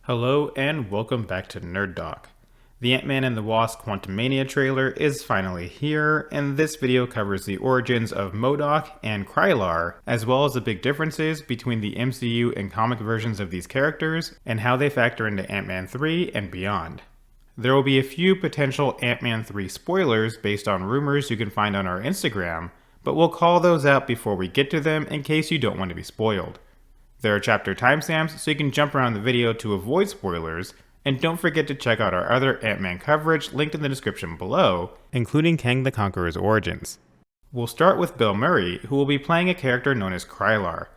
Hello and welcome back to Nerd Doc. The Ant-Man and the Wasp Quantumania trailer is finally here, and this video covers the origins of MODOK and Krylar, as well as the big differences between the MCU and comic versions of these characters, and how they factor into Ant-Man 3 and beyond. There will be a few potential Ant-Man 3 spoilers based on rumors you can find on our Instagram, but we'll call those out before we get to them in case you don't want to be spoiled. There are chapter timestamps so you can jump around the video to avoid spoilers, and don't forget to check out our other Ant-Man coverage linked in the description below, including Kang the Conqueror's origins. We'll start with Bill Murray, who will be playing a character known as Krylar.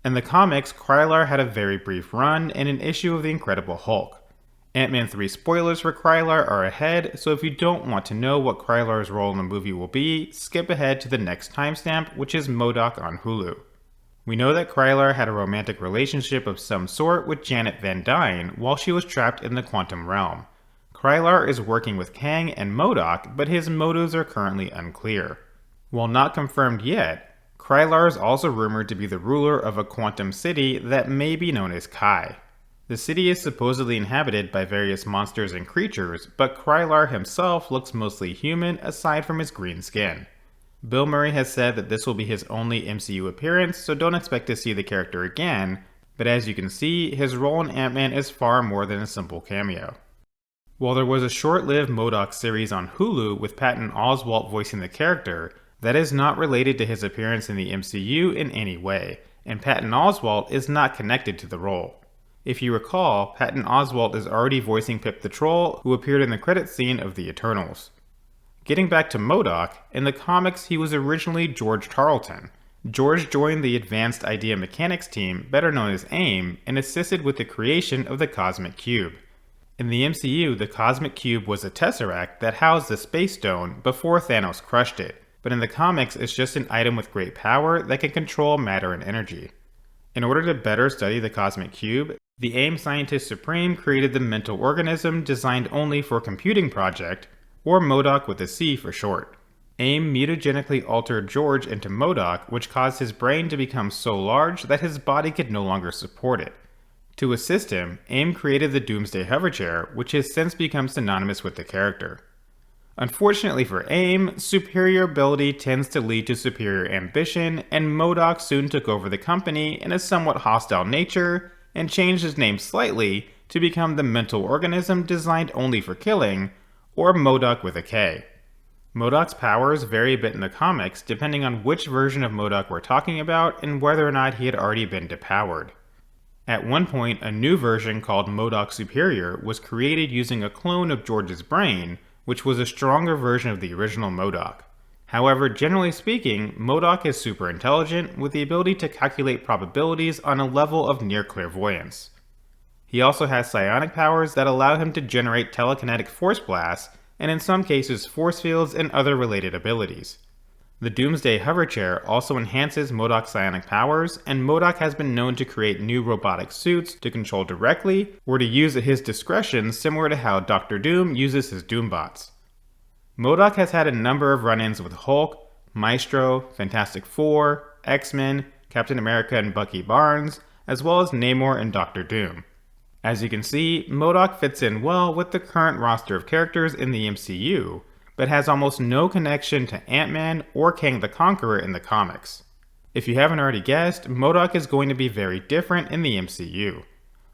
In the comics, Krylar had a very brief run in an issue of The Incredible Hulk. Ant-Man 3 spoilers for Krylar are ahead, so if you don't want to know what Krylar's role in the movie will be, skip ahead to the next timestamp, which is MODOK on Hulu. We know that Krylar had a romantic relationship of some sort with Janet Van Dyne while she was trapped in the quantum realm. Krylar is working with Kang and MODOK, but his motives are currently unclear. While not confirmed yet, Krylar is also rumored to be the ruler of a quantum city that may be known as Kai. The city is supposedly inhabited by various monsters and creatures, but Krylar himself looks mostly human aside from his green skin. Bill Murray has said that this will be his only MCU appearance, so don't expect to see the character again, but as you can see, his role in Ant-Man is far more than a simple cameo. While there was a short-lived MODOK series on Hulu with Patton Oswalt voicing the character, that is not related to his appearance in the MCU in any way, and Patton Oswalt is not connected to the role. If you recall, Patton Oswalt is already voicing Pip the Troll, who appeared in the credits scene of The Eternals. Getting back to MODOK, in the comics he was originally George Tarleton. George joined the Advanced Idea Mechanics team, better known as AIM, and assisted with the creation of the Cosmic Cube. In the MCU, the Cosmic Cube was a tesseract that housed the Space Stone before Thanos crushed it, but in the comics it's just an item with great power that can control matter and energy. In order to better study the Cosmic Cube, the AIM Scientist Supreme created the mental organism designed only for computing project, or MODOK with a C for short. AIM mutagenically altered George into MODOK, which caused his brain to become so large that his body could no longer support it. To assist him, AIM created the Doomsday Hoverchair, which has since become synonymous with the character. Unfortunately for AIM, superior ability tends to lead to superior ambition, and MODOK soon took over the company in a somewhat hostile nature, and changed his name slightly to become the mental organism designed only for killing, or MODOK with a K. MODOK's powers vary a bit in the comics depending on which version of MODOK we're talking about and whether or not he had already been depowered. At one point, a new version called MODOK Superior was created using a clone of George's brain, which was a stronger version of the original MODOK. However, generally speaking, MODOK is super intelligent with the ability to calculate probabilities on a level of near clairvoyance. He also has psionic powers that allow him to generate telekinetic force blasts, and in some cases force fields and other related abilities. The Doomsday Hoverchair also enhances MODOK's psionic powers, and MODOK has been known to create new robotic suits to control directly, or to use at his discretion similar to how Dr. Doom uses his Doombots. MODOK has had a number of run-ins with Hulk, Maestro, Fantastic Four, X-Men, Captain America and Bucky Barnes, as well as Namor and Dr. Doom. As you can see, MODOK fits in well with the current roster of characters in the MCU, but has almost no connection to Ant-Man or Kang the Conqueror in the comics. If you haven't already guessed, MODOK is going to be very different in the MCU.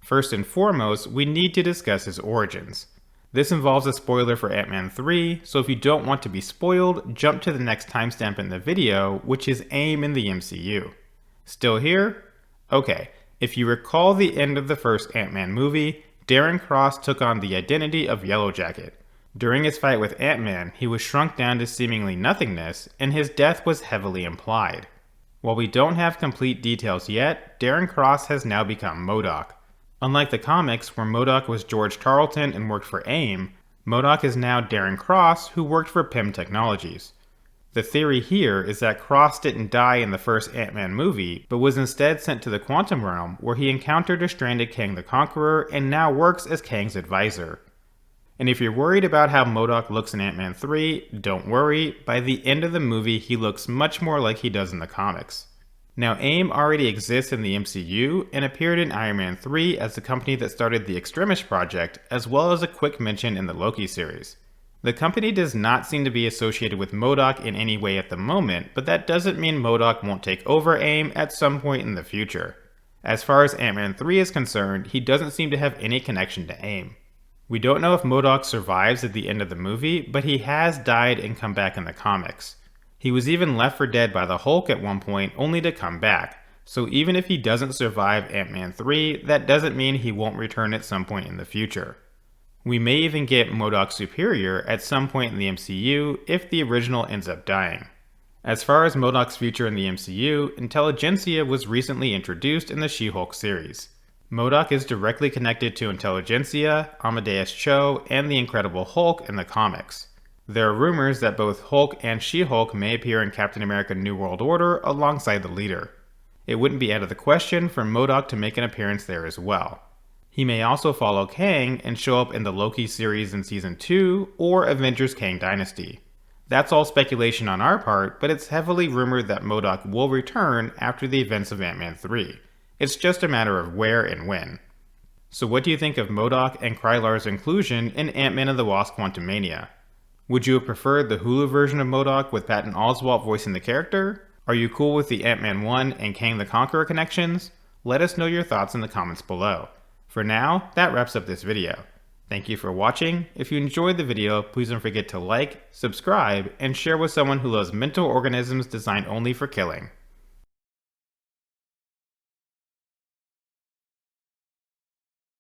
First and foremost, we need to discuss his origins. This involves a spoiler for Ant-Man 3, so if you don't want to be spoiled, jump to the next timestamp in the video, which is AIM in the MCU. Still here? Okay. If you recall the end of the first Ant-Man movie, Darren Cross took on the identity of Yellowjacket. During his fight with Ant-Man, he was shrunk down to seemingly nothingness, and his death was heavily implied. While we don't have complete details yet, Darren Cross has now become MODOK. Unlike the comics, where MODOK was George Tarleton and worked for AIM, MODOK is now Darren Cross, who worked for PIM Technologies. The theory here is that Cross didn't die in the first Ant-Man movie, but was instead sent to the Quantum Realm, where he encountered a stranded Kang the Conqueror and now works as Kang's advisor. And if you're worried about how MODOK looks in Ant-Man 3, don't worry, by the end of the movie he looks much more like he does in the comics. Now, AIM already exists in the MCU and appeared in Iron Man 3 as the company that started the Extremis project, as well as a quick mention in the Loki series. The company does not seem to be associated with MODOK in any way at the moment, but that doesn't mean MODOK won't take over AIM at some point in the future. As far as Ant-Man 3 is concerned, he doesn't seem to have any connection to AIM. We don't know if MODOK survives at the end of the movie, but he has died and come back in the comics. He was even left for dead by the Hulk at one point, only to come back. So even if he doesn't survive Ant-Man 3, that doesn't mean he won't return at some point in the future. We may even get MODOK Superior at some point in the MCU if the original ends up dying. As far as MODOK's future in the MCU, Intelligentsia was recently introduced in the She-Hulk series. MODOK is directly connected to Intelligentsia, Amadeus Cho, and the Incredible Hulk in the comics. There are rumors that both Hulk and She-Hulk may appear in Captain America New World Order alongside the leader. It wouldn't be out of the question for MODOK to make an appearance there as well. He may also follow Kang and show up in the Loki series in Season 2 or Avengers Kang Dynasty. That's all speculation on our part, but it's heavily rumored that MODOK will return after the events of Ant-Man 3. It's just a matter of where and when. So what do you think of MODOK and Krylar's inclusion in Ant-Man and the Wasp Quantumania? Would you have preferred the Hulu version of MODOK with Patton Oswalt voicing the character? Are you cool with the Ant-Man 1 and Kang the Conqueror connections? Let us know your thoughts in the comments below. For now, that wraps up this video. Thank you for watching. If you enjoyed the video, please don't forget to like, subscribe, and share with someone who loves mental organisms designed only for killing.